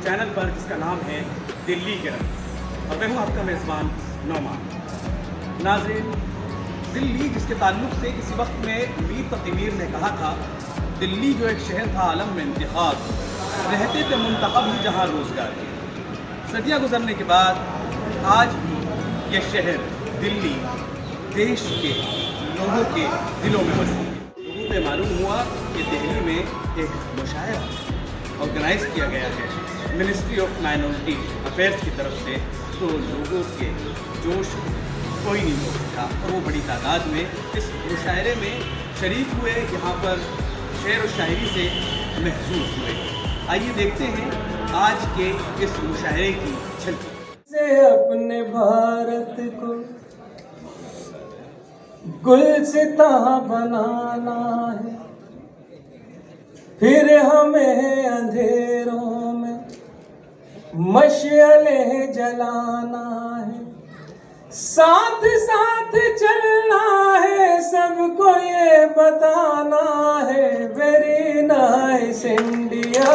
Channel पर जिसका नाम है दिल्ली के रंग, और मैं हूँ आपका मेज़बान नौमान। नाज़रीन, दिल्ली जिसके ताल्लुक़ से किसी वक्त में मीर तक़ीमीर ने कहा था, दिल्ली जो एक शहर था आलम में इंतखाब, रहते थे मुंतखब ही जहाँ रोज़गार के। सदियाँ गुजरने के बाद आज भी यह शहर दिल्ली देश के लोगों के दिलों में बसी है। लोगों को मालूम हुआ कि दिल्ली में एक मुशायरा ऑर्गेनाइज़ किया गया है मिनिस्ट्री ऑफ माइनॉरिटी अफेयर्स की तरफ से, तो लोगों के जोश कोई नहीं हो सका और वो बड़ी तादाद में इस मुशायरे में शरीक हुए, यहाँ पर शेर और शायरी से महसूस हुए। आइए देखते हैं आज के इस मुशायरे की झलकी। से अपने भारत को गुलसिता बनाना है, फिर हमें अंधेरों में मशअले जलाना है, साथ साथ चलना है, सबको ये बताना है, very nice India,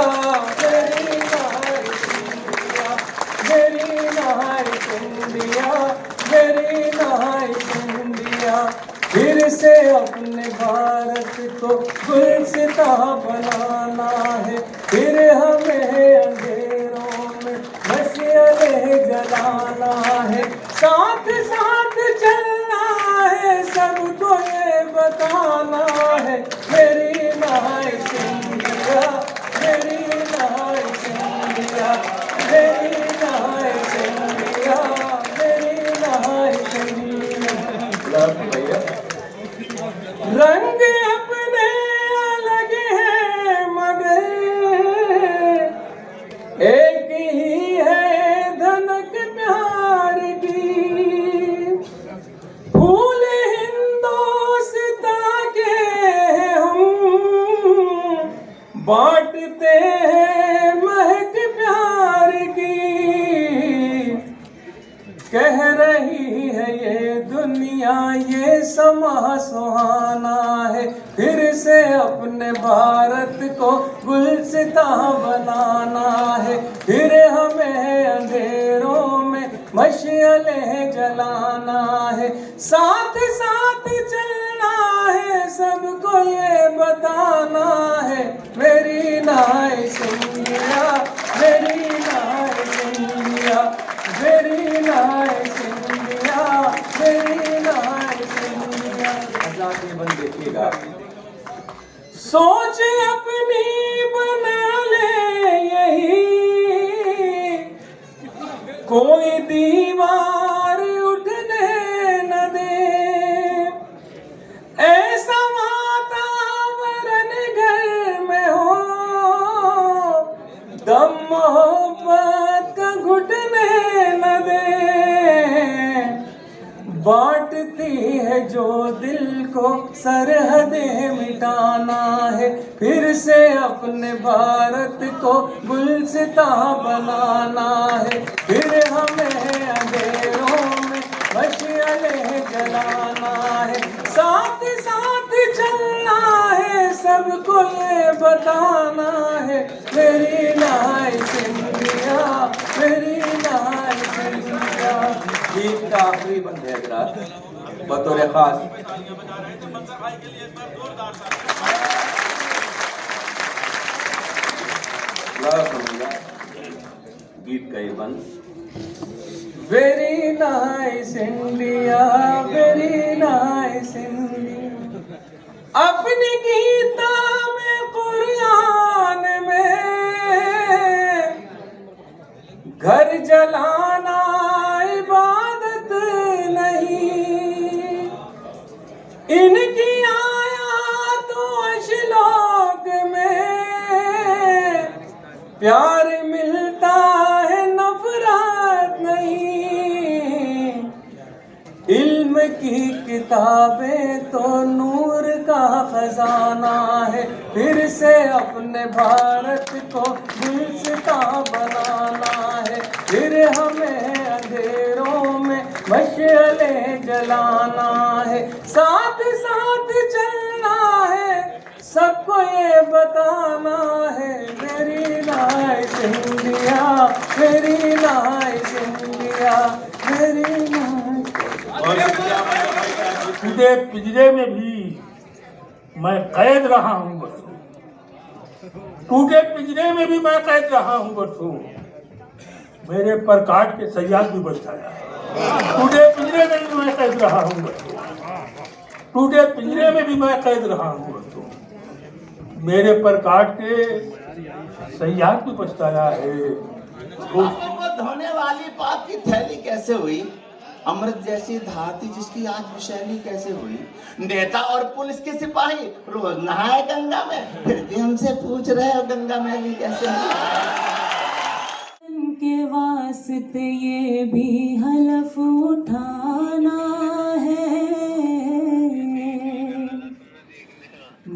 very nice India, very nice India, very nice India. फिर से अपने भारत को गुलसिता बनाना है, फिर हमें अंधेरों में मशअले जलाना है, साथ साथ चलना है, सबको ये बताना है, मेरी नाइस इंडिया, मेरी नाइस इंडिया, मेरी नाइस इंडिया, मेरी नाइस इंडिया। रंग अपने अलग है मगर एक ही है धनक प्यार की, फूल हिंदोस्तां के हम बांटते हैं महक प्यार की। कह रही है ये दुनिया ये समा सुहाना है, फिर से अपने भारत को गुलसिता बनाना है, फिर हमें अंधेरों में मशअले जलाना है, साथ साथ चलना है, सबको ये बताना है, मेरी नाइस इंडिया, मेरी nice India, very nice India, very nice India. ये बंद देखिएगा, सोच अपनी बना ले यही, कोई दीवार उठने न दे, ऐसा वातावरण घर में हो, दम मोहब्बत का घुटने न दे, बांटती है जो दिल को सरहदें मिटाना है, फिर से अपने भारत को गुलसिता बनाना है, फिर हमें अंधेरों में मशअले जलाना है, साथ साथ चलना है, सबको ये बताना है, मेरी नाइस इंडिया, मेरी नाइस इंडिया। गीत का आखिरी बंद है बतौर खास गीत का ये बंद। Very nice India, very nice India, अपनी गीता में कुरान में घर जलाना इबादत नहीं, इनकी आयातों श्लोक में प्यार मिलता है नफरत नहीं, इल्म की किताबें तो नूर का खजाना है, फिर से अपने भारत को गुलसिता बनाना है, फिर हमें अंधेरों में मशअले जलाना है, साथ साथ चलना है, सबको ये बताना है मेरी नाइस इंडिया, मेरी नाइस इंडिया, मेरी नाइस। टूटे पिंजरे में भी मैं कैद रहा हूँ बरसों, टूटे पिंजरे में भी मैं कैद रहा हूँ बरसों, मेरे पर काट के सयाद भी बचाया। टूटे पिंजरे में भी मैं कैद रहा हूँ बरसों, टूटे पिंजरे में भी मैं कैद रहा हूँ बरसों, मेरे पर काट के सयाद भी बचाया है। वो धोने वाली पाप की थैली कैसे हुई? अमृत जैसी धारती जिसकी आज विषैली कैसे हुई? नेता और पुलिस के सिपाही रोज नहाए गंगा में, फिर भी हमसे पूछ रहे हो गंगा मैली कैसे हुई? के वास्ते ये भी हलफ उठाना है,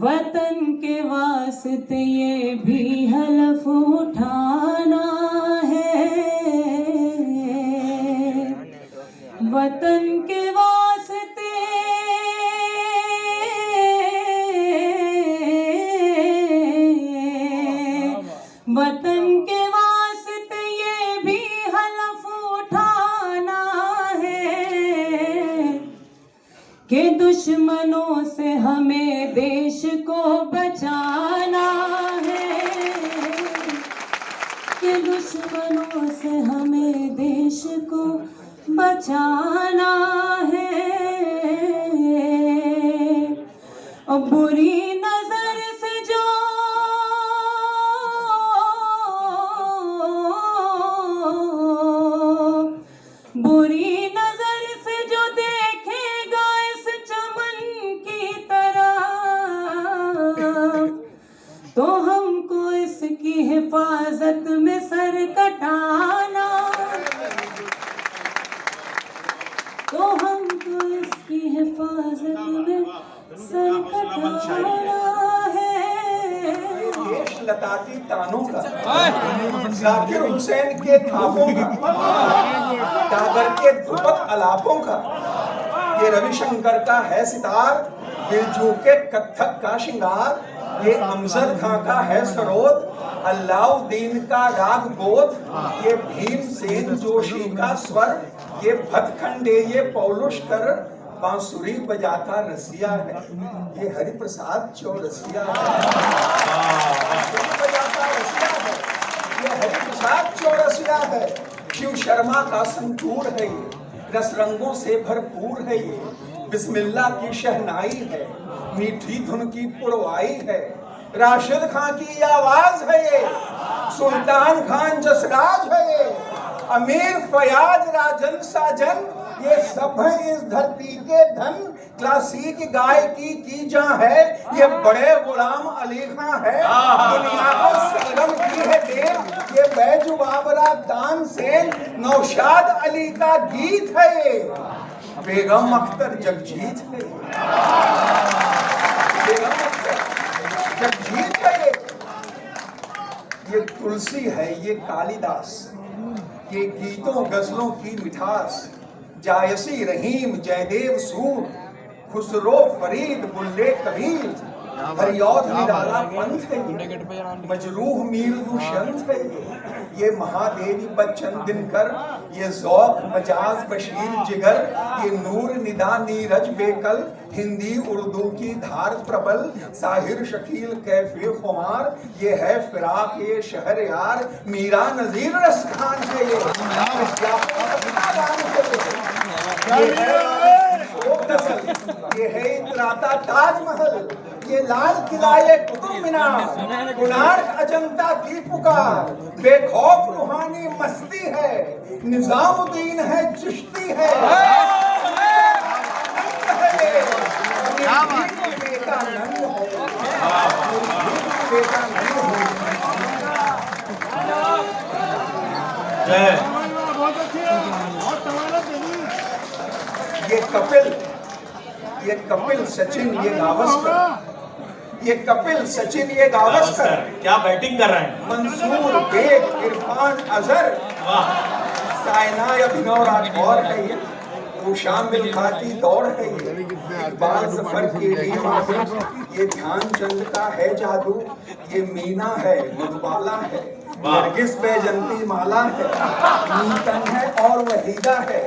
वतन के वास्ते ये भी हलफ उठाना है, वतन के वास्ते वतन के वास्ते ये भी हलफ उठाना है कि दुश्मनों से हमें देश को बचाना है, कि दुश्मनों से हमें देश को बचाना है। और बुरी नजर से जो बुरी नजर से जो देखेगा इस चमन की तरह, तो हमको इसकी हिफाजत में सर कटाना, तो हमको इसकी हिफाजत में सर कटाना है। देश लताती तानों का, जाकिर हुसैन के थापों का, डागर के ध्रुपद अलापों का, ये रविशंकर का है सितार, दिलजू के कत्थक का श्रृंगार, ये अमजद खां का है सरोद, अल्लाउद्दीन का राग बोध, ये भीमसेन जोशी का स्वर, ये भतखंडे ये पौलुष्कर, बांसुरी बजाता रसिया है, ये हरिप्रसाद चौरसिया है, बांसुरी बजाता रसिया है, ये हरिप्रसाद चौरसिया है, शिव शर्मा का संतूर है ये, रस रंगों से भरपूर है ये, बिस्मिल्लाह की शहनाई है, मीठी धुन की पुरवाई है, राशिद खां की आवाज है ये, सुल्तान खान जसराज है ये, अमीर फयाज राजन साजन, ये सब है इस धरती के धन, क्लासिक गायकी की जहाँ है, ये बड़े गुलाम अली खां है, दुनिया को सरगम की है देव, ये बैजू बाबरा दान सेन, नौशाद अली का गीत है ये, बेगम अख्तर जगजीत है, बेगम अख्तर जगजीत है ये तुलसी है, ये कालिदास, ये गीतों गजलों की मिठास, जायसी रहीम जयदेव सूर, खुसरो फरीद बुल्ले कबीर, हरियौध निराला पंथ है ये, मजरूह मीर दुष्यंत है ये महादेवी बच्चन दिनकर, ये ज़ौक़ मजाज बशीर जिगर, ये नूर निदा नीरज बेकल, हिंदी उर्दू की धार प्रबल, साहिर शकील कैफे खुमार, ये है फिराक ये शहर यार, मीरा नजीर रसखान है ये है इतराता ताजमहल, ये लाल किला ये कुतुब मीनार, कोणार्क अजंता की पुकार, बेखौफ रूहानी मस्ती है, निजामुद्दीन है चिश्ती है, ये कपिल सचिन ये गावस्कर, ये कपिल सचिन ये गावस्कर, क्या बैटिंग कर रहे हैं? मंसूर बेग इरफान अजहर, साइना अभिनव राठौर है ये, शामिल खाती दौड़ है ये, इकबाल जफर की टीम ये ध्यानचंद का है जादू, ये मीना है मधुबाला है, नरगिस बैजंती माला है, नीतन है और वहीदा है,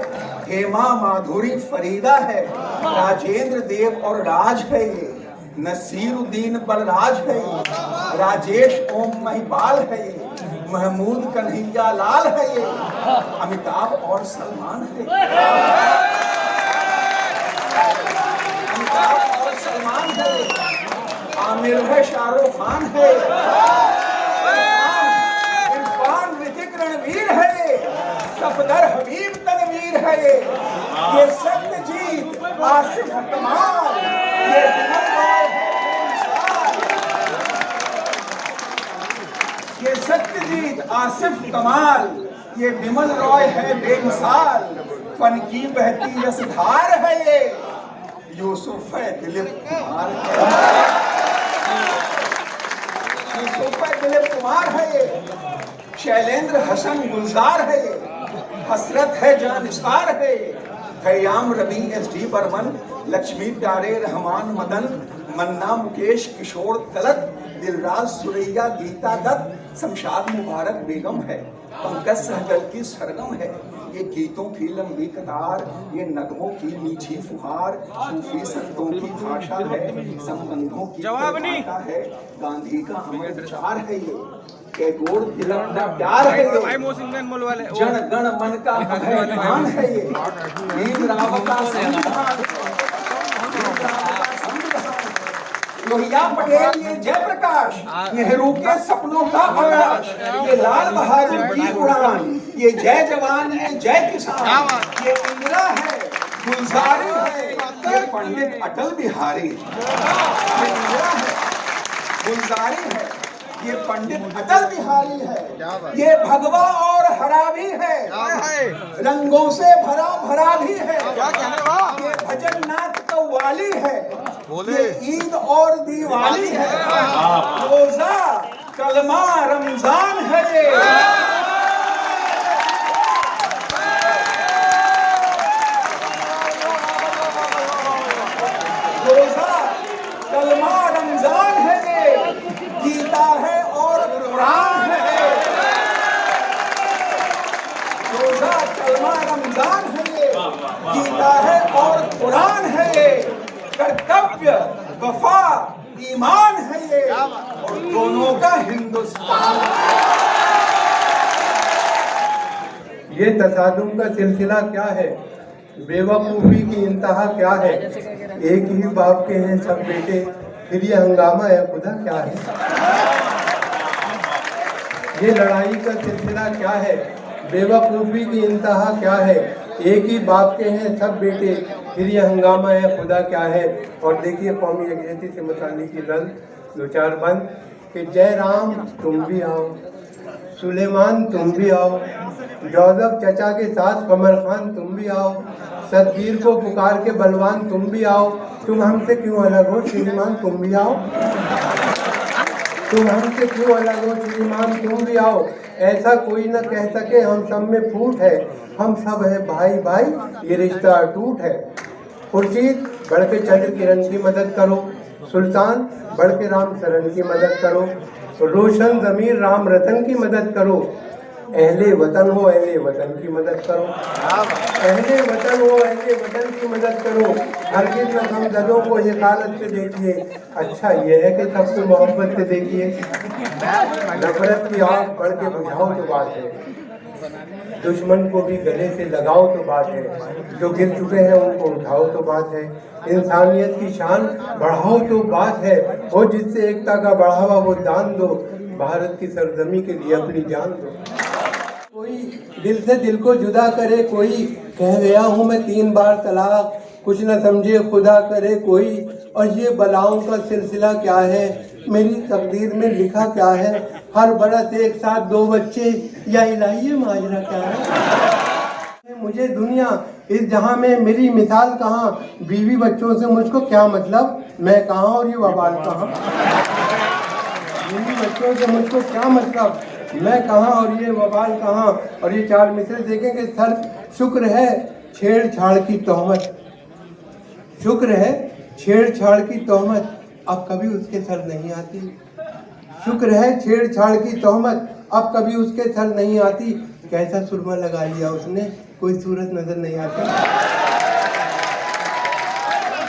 हेमा माधुरी फरीदा है, राजेंद्र देव और राज है ये, नसीरुद्दीन बलराज है ये, राजेश ओम महिपाल है ये, महमूद कन्हैया लाल है ये, अमिताभ और सलमान है, अमिताभ और सलमान है, आमिर है शाहरुख खान है, इरफान ऋतिक रणवीर है ये, सफदर हबीब तनवीर है ये सत्यजीत आसिफ कमाल, ये सत्यजीत आसिफ कमाल, ये विमल रॉय है बेमिसाल, फन की बहती रसधार है ये, यूसुफ है दिलीप कुमार यूसुफ है दिलीप कुमार है ये, शैलेंद्र हसन गुलजार है ये, हसरत है जानिसार है ये, खयाम रवि SD बर्मन, लक्ष्मी प्यारे रहमान मदन, मन्ना मुकेश किशोर तलत, दिलराज सुरैया गीता दत्त, शमशाद मुबारक बेगम है, पंकज सहगल की सरगम है, ये गीतों की लंबी कतार, ये नगमों की मीठी फुहार, सूफी संतों की भाषा है, संबंधों की परिभाषा है, गांधी का अमर विचार है ये, टैगोर तिलक का प्यार है ये, जन गण मन का अभिमान है ये, भीमराव का संविधान, लोहिया पटेल ये जयप्रकाश, नेहरू के सपनों का आकाश, ये लाल बहादुर की उड़ान, ये जय जवान ये जय किसान, ये इंदिरा है गुलजारी है, ये पंडित अटल बिहारी, ये इंदिरा है गुलजारी है, ये पंडित अटल बिहारी है, ये भगवा और हरा भी है, रंगों से भरा भरा भी है, ये भजन नाथ कव्वाली है, ये ईद और दिवाली है, रोजा कलमा रमजान है ये, रोजा कलमा रमजान है ये, गीता है और कुरान है ये, रोजा कलमा रमजान है ये, गीता है और कुरान है ये, कर्तव्य वफा ईमान है ये, और दोनों का हिंदुस्तान। ये तसादुम का सिलसिला क्या है, बेवकूफ़ी की इंतहा क्या है, एक ही बाप के हैं सब बेटे, फिर ये हंगामा है खुदा क्या है, ये लड़ाई का सिलसिला क्या है, बेवकूफ़ी की इंतहा क्या है, एक ही बाप के हैं सब बेटे, फिर ये हंगामा है खुदा क्या है। और देखिए कौमी यकजहती से मुताल्लिक़ की रल दो चार बंद कि जय राम तुम भी आओ, सुलेमान तुम भी आओ, जोसेफ चचा के साथ कमर खान तुम भी आओ, सतबीर को पुकार के बलवान तुम भी आओ, तुम हमसे क्यों अलग हो श्रीमान तुम भी आओ, तुम हमसे क्यों अलग हो श्रीमान तुम भी आओ, ऐसा कोई न कह सके हम सब में फूट है, हम सब है भाई भाई ये रिश्ता अटूट है। खुर्शीद बढ़ के चंद्र किरण की मदद करो, सुल्तान बढ़ के राम शरण की मदद करो, रोशन ज़मीर राम रतन की मदद करो, अहले वतन हो अहले वतन की मदद करो, अहले वतन हो अहले वतन की मदद करो, हरगिज़ न हमदर्दों को हिकालत से देखिए, अच्छा यह है कि सबको मोहब्बत से देखिए, नफरत की आग बढ़ के बुझाओ तो बात है, दुश्मन को भी गले से लगाओ तो बात है, जो गिर चुके हैं उनको उठाओ तो बात है, इंसानियत की शान बढ़ाओ तो बात है, वो जिससे एकता का बढ़ावा वो दान दो, भारत की सरजमी के लिए अपनी जान दो। कोई दिल से दिल को जुदा करे, कोई कह गया हूँ मैं 3 बार तलाक, कुछ न समझे खुदा करे कोई, और ये बलाओं का सिलसिला क्या है, मेरी तकदीर में लिखा क्या है, हर बरस एक साथ 2 बच्चे, या इलाही माजरा क्या है, मुझे दुनिया इस जहां में मेरी मिसाल कहाँ, बीवी बच्चों से मुझको क्या मतलब, मैं कहाँ और ये वबाल कहाँ, बीवी बच्चों से मुझको क्या मतलब, मैं कहाँ और ये वबाल कहाँ। और ये 4 मिसरे देखेंगे, सर शुक्र है छेड़छाड़ की तोहमत, शुक्र है छेड़छाड़ की तोहमत अब कभी उसके सर नहीं आती। शुक्र है छेड़छाड़ की तोहमत अब कभी उसके सर नहीं आती। कैसा सुरमा लगा लिया उसने, कोई सूरत नजर नहीं आती।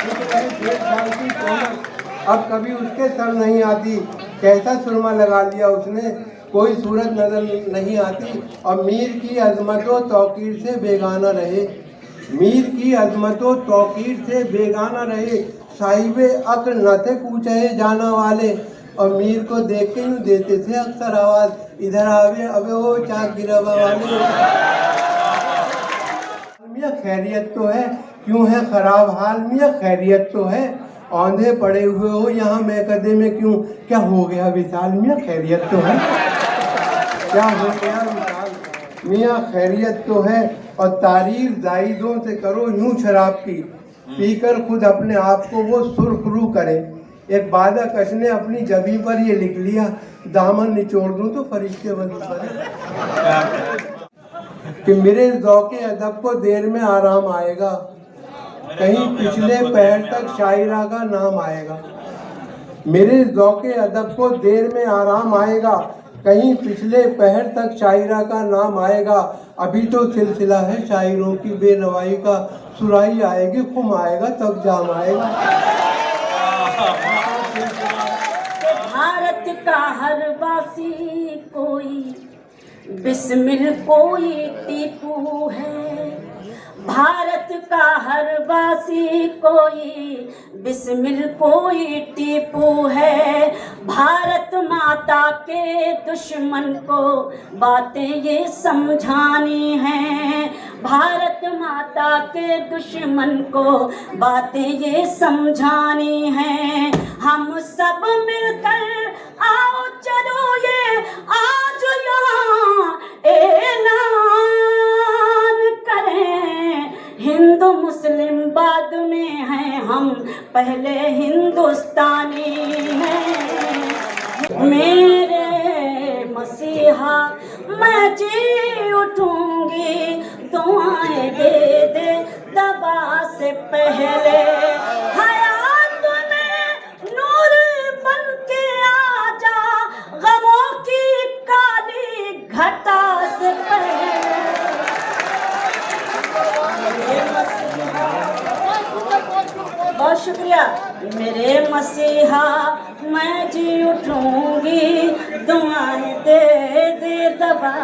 शुक्र है छेड़छाड़ की तोहमत अब कभी उसके सर नहीं आती। कैसा सुरमा लगा लिया उसने, कोई सूरत नजर नहीं आती। और मीर की अजमतों तौकीर से बेगाना रहे, मीर की अजमतों तौकीर से बेगाना रहे। साहिबे अक्ल न थे पूछे जाना वाले, और मीर को देख के यूं देते थे अक्सर आवाज, इधर आवे अबे ओ चाक गिरावा वाले। मियां खैरियत तो है, क्यों है खराब हाल मियां खैरियत तो है। औंधे पड़े हुए हो यहाँ मैकदे में क्यों, क्या हो गया विशाल मियां खैरियत तो है, क्या हो गया विशाल मियां खैरियत तो है। और तारीफ जायदों से करो यूं शराब की, पीकर खुद अपने आप को वो सुर्खरू करे। एक बादकश ने अपनी जबी पर ये लिख लिया, दामन निचोड़ दूं तो फरिश्ते वजू करे। कि मेरे ज़ौक़े अदब को देर में आराम आएगा, कहीं पिछले पैर तक शायरा का नाम आएगा। मेरे ज़ौक़े अदब को देर में आराम आएगा, कहीं पिछले पहर तक शायरा का नाम आएगा। अभी तो सिलसिला है शायरों की बेनवाई का, सुराही आएगी खुम आएगा तब जाम आएगा। भारत का हर वासी कोई बिस्मिल कोई टीपू है, भारत का हर वासी कोई बिस्मिल कोई टीपू है। भारत माता के दुश्मन को बातें ये समझानी हैं, भारत माता के दुश्मन को बातें ये समझानी हैं। हम सब मिलकर आओ चलो ये आज यहाँ ऐलान करें, हिंदू मुस्लिम बाद में हैं हम पहले हिंदुस्तानी हैं। मेरे मसीहा मैं जी उठूंगी, दुआएं दे दे दबा से पहले। हयात में नूर बन के आजा, गमों की काली घटा से पहले। बहुत शुक्रिया। मेरे मसीहा मैं जी उठूंगी, दुआएं दे दे दबा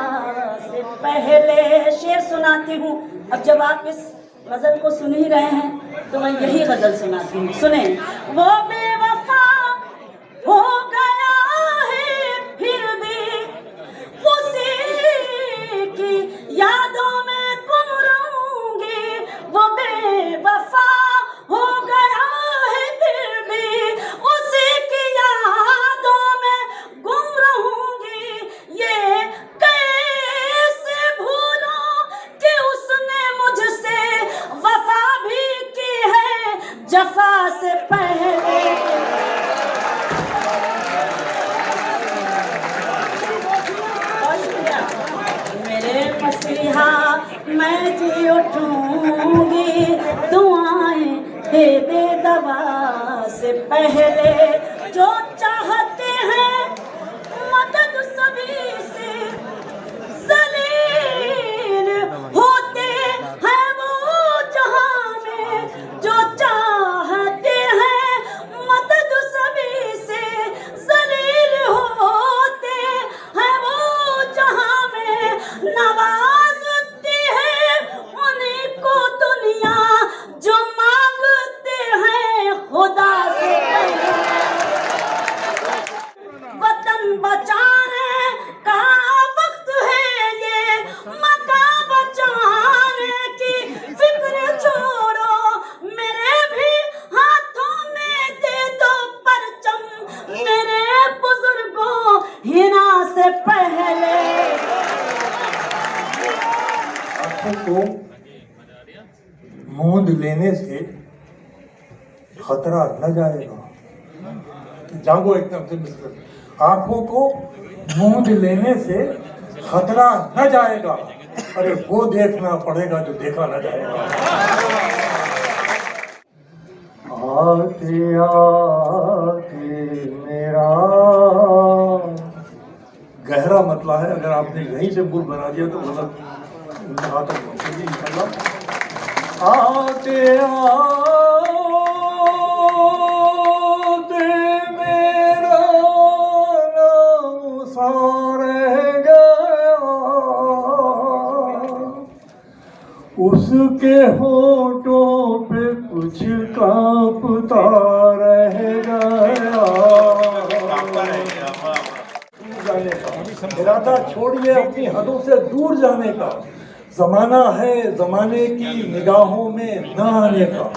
से पहले। शेर सुनाती हूँ। अब जब आप इस गजल को सुन ही रहे हैं तो मैं यही गजल सुनाती हूँ, सुने। वो बेवफा हो गया है फिर भी उसी की यादों में गुम रहूंगी, वो बेवफा हो गया है फिर भी उसी की यादों में गुम रहूंगी। ये कैसे भूलूं कि उसने मुझसे वफा भी की है जफा से पहले। मेरे मसीहा मैं जी उठूंगी, दुआएं दे दे दवा से पहले। जो चाहते हैं मदद सभी से जलील होते हैं वो जहां में, जो चाहते हैं मदद सभी से जलील होते हैं वो जहां में। नवाजती है उन्हीं को दुनिया जो मांगते हैं खुदा से। वतन बचाने का वक्त है ये, मकान बचाने की फिक्र छोड़ो, मेरे भी हाथों में दे दो परचम, मेरे बुजुर्गों हिना से पहले। आंखों को मूंद लेने से खतरा न जाएगा, जागो एकदम से मिलकर। आंखों को मूंद लेने से खतरा न जाएगा, अरे वो देखना पड़ेगा जो देखा न जाएगा। आते आते मेरा गहरा मतला है, अगर आपने यहीं से बुल बना दिया तो गलत यहाँ तक पहुँचेगी इंशाल्लाह। आते आते मेरा नाम सारे गया, उसके होठों पे कुछ कांपता रह गया। जाने का इरादा छोड़िए, अपनी हदों से दूर जाने का। जमाना है जमाने की निगाहों में न आने का,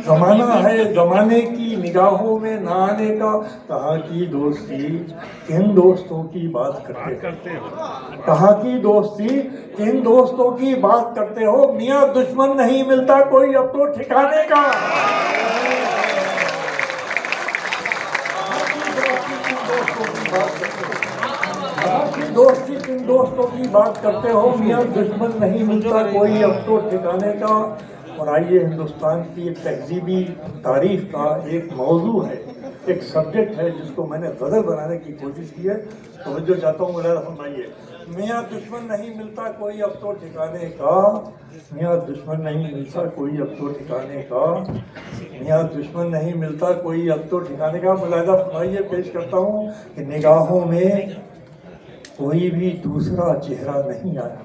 जमाना है जमाने की निगाहों में न आने का। कहाँ की दोस्ती किन दोस्तों की बात करते हो, कहाँ की दोस्ती किन दोस्तों की बात करते हो। मियाँ दुश्मन नहीं मिलता कोई अब तो ठिकाने का। दोस्ती किन दोस्तों की बात करते हो, मियाँ दुश्मन नहीं मिलता कोई अब तो ठिकाने का। और आइए, हिंदुस्तान की एक तहजीबी तारीफ का एक मौजू है, एक सब्जेक्ट है जिसको मैंने गज़ल बनाने की कोशिश की है। तो जो चाहता हूँ मुलाज़ा फरमाइए। मियाँ दुश्मन नहीं मिलता कोई अब तो ठिकाने का, मियाँ दुश्मन नहीं मिलता कोई अब तो ठिकाने का, मियाँ दुश्मन नहीं मिलता कोई अब तो ठिकाने का। मुलाज़ा फरमाइए, पेश करता हूँ कि निगाहों में कोई भी दूसरा चेहरा नहीं आया,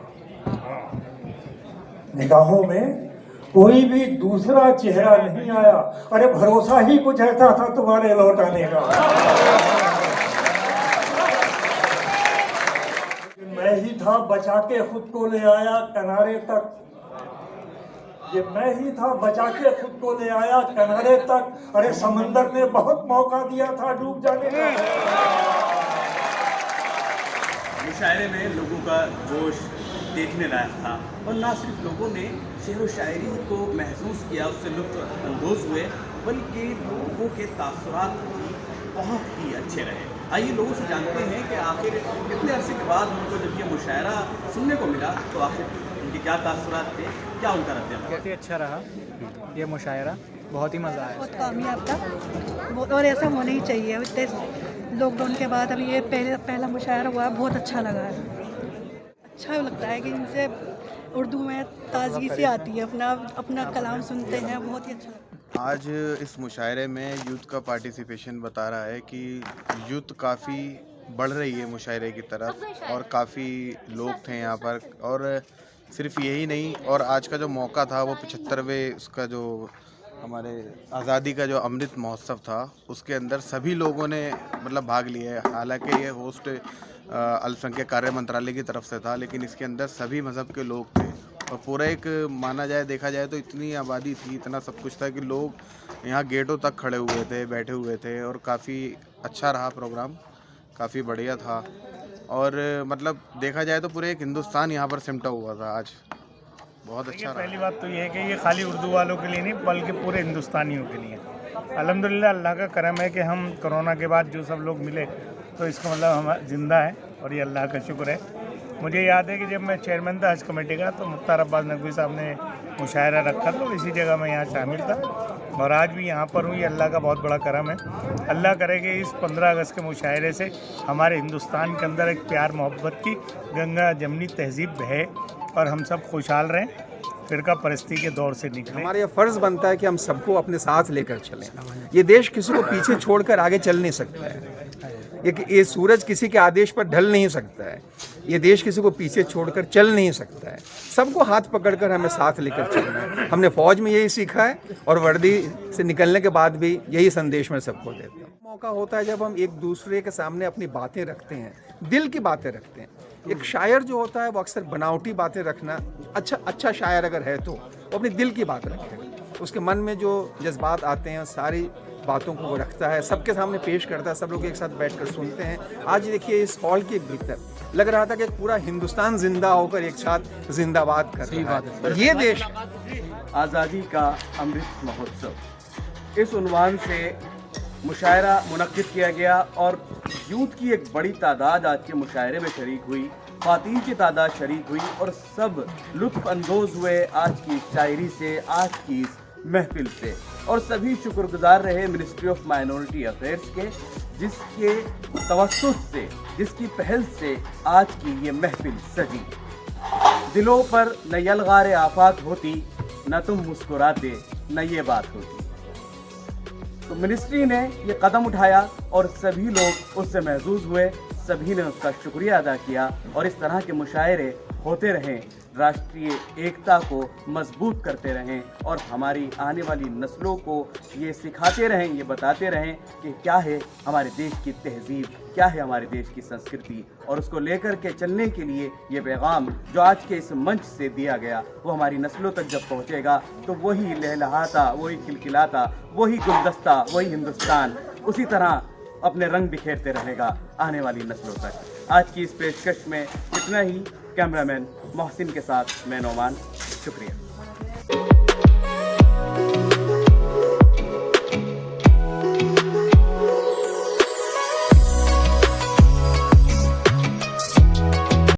निगाहों में कोई भी दूसरा चेहरा नहीं आया। अरे भरोसा ही कुछ ऐसा था तुम्हारे लौट आने का। मैं ही था बचा के खुद को ले आया किनारे तक, ये मैं ही था बचा के खुद को ले आया किनारे तक। अरे समंदर ने बहुत मौका दिया था डूब जाने का। मुशायरे में लोगों का जोश देखने लायक था, और ना सिर्फ लोगों ने शेर व शायरी को महसूस किया, उससे लुत्फ़ अंदोज़ हुए, बल्कि लोगों के तासुरात भी बहुत ही अच्छे रहे। आइए लोगों से जानते हैं कि आखिर इतने अरसे के बाद उनको जब ये मुशायरा सुनने को मिला तो आखिर उनके क्या तासुरात थे, क्या उनका रद्द-ए-अमल। बहुत ही अच्छा रहा ये मुशायरा, बहुत ही मज़ा आया। बहुत कामयाब था और ऐसा होना ही चाहिए। इतने लॉकडाउन के बाद अभी ये पहला मुशायरा हुआ, बहुत अच्छा लगा है। अच्छा लगता है कि इनसे उर्दू में ताजगी सी आती है, अपना कलाम सुनते हैं, बहुत ही अच्छा लगता है। आज इस मुशायरे में यूथ का पार्टिसिपेशन बता रहा है कि यूथ काफ़ी बढ़ रही है मुशायरे की तरफ, और काफ़ी लोग थे यहाँ पर। और सिर्फ यही नहीं, और आज का जो मौका था वो 75वें उसका जो हमारे आज़ादी का जो अमृत महोत्सव था, उसके अंदर सभी लोगों ने मतलब भाग लिया है। हालांकि ये होस्ट अल्पसंख्यक कार्य मंत्रालय की तरफ से था, लेकिन इसके अंदर सभी मज़हब के लोग थे, और पूरा एक माना जाए देखा जाए तो इतनी आबादी थी, इतना सब कुछ था कि लोग यहाँ गेटों तक खड़े हुए थे, बैठे हुए थे। और काफ़ी अच्छा रहा प्रोग्राम, काफ़ी बढ़िया था। और मतलब देखा जाए तो पूरे एक हिंदुस्तान यहाँ पर सिमटा हुआ था आज, बहुत अच्छा रहा। पहली बात तो ये है कि ये खाली उर्दू वालों के लिए नहीं बल्कि पूरे हिंदुस्तानियों के लिए। अल्हम्दुलिल्लाह अल्लाह का करम है कि हम कोरोना के बाद जो सब लोग मिले, तो इसका मतलब हम जिंदा है, और ये अल्लाह का शुक्र है। मुझे याद है कि जब मैं चेयरमैन था हज कमेटी का, तो मुख्तार अब्बास नकवी साहब ने मुशायरा रखा, तो इसी जगह मैं यहाँ शामिल था, और आज भी यहाँ पर हूँ। ये अल्लाह का बहुत बड़ा करम है। अल्लाह करे कि इस 15 अगस्त के मुशायरे से हमारे हिंदुस्तान के अंदर एक प्यार मोहब्बत की गंगा जमनी तहजीब बहे, और हम सब खुशहाल रहें, फ़िरका परस्ती के दौर से निकलें। हमारा ये फ़र्ज़ बनता है कि हम सबको अपने साथ लेकर चलें। ये देश किसी को पीछे छोड़कर आगे चल नहीं सकता है। ये सूरज किसी के आदेश पर ढल नहीं सकता है। ये देश किसी को पीछे छोड़कर चल नहीं सकता है। सबको हाथ पकड़कर हमें साथ लेकर चलना है। हमने फ़ौज में यही सीखा है, और वर्दी से निकलने के बाद भी यही संदेश मैं सबको देता हूँ। मौका होता है जब हम एक दूसरे के सामने अपनी बातें रखते हैं, दिल की बातें रखते हैं। एक शायर जो होता है वो अक्सर बनावटी बातें रखना, अच्छा शायर अगर है तो वो अपनी दिल की बात रखे, उसके मन में जो जज्बात आते हैं सारी बातों को वो रखता है, सबके सामने पेश करता है, सब लोग एक साथ बैठकर सुनते हैं। आज देखिए इस हॉल के भीतर लग रहा था कि पूरा हिंदुस्तान जिंदा होकर एक साथ जिंदाबाद कर रहा है। ये देश आज़ादी का अमृत महोत्सव, इस उन्वान से मुशायरा मुनक्किद किया गया, और यूथ की एक बड़ी तादाद आज के मुशायरे में शरीक हुई। ख़वातीन की तादाद शरीक हुई और सब लुत्फ़ अंदोज़ हुए आज की शायरी से, आज की इस महफिल से, और सभी शुक्रगुजार रहे मिनिस्ट्री ऑफ माइनॉरिटी अफेयर्स के, जिसके तवस्सुस से, जिसकी पहल से आज की ये महफिल सजी। दिलों पर न यलगार आफात होती, न तुम मुस्कुराते, न ये बात होती। तो मिनिस्ट्री ने ये कदम उठाया और सभी लोग उससे महजूज हुए, सभी ने उसका शुक्रिया अदा किया, और इस तरह के मुशायरे होते रहें, राष्ट्रीय एकता को मजबूत करते रहें, और हमारी आने वाली नस्लों को ये सिखाते रहें, ये बताते रहें कि क्या है हमारे देश की तहजीब, क्या है हमारे देश की संस्कृति, और उसको लेकर के चलने के लिए ये पैगाम जो आज के इस मंच से दिया गया वो हमारी नस्लों तक जब पहुँचेगा तो वही लहलहाता, वही खिलखिलाता, वही गुलदस्ता, वही हिंदुस्तान उसी तरह अपने रंग बिखेरते रहेगा आने वाली नस्लों तक। आज की इस पेशकश में इतना ही। कैमरामैन मोहसिन के साथ मैं नौमान, शुक्रिया।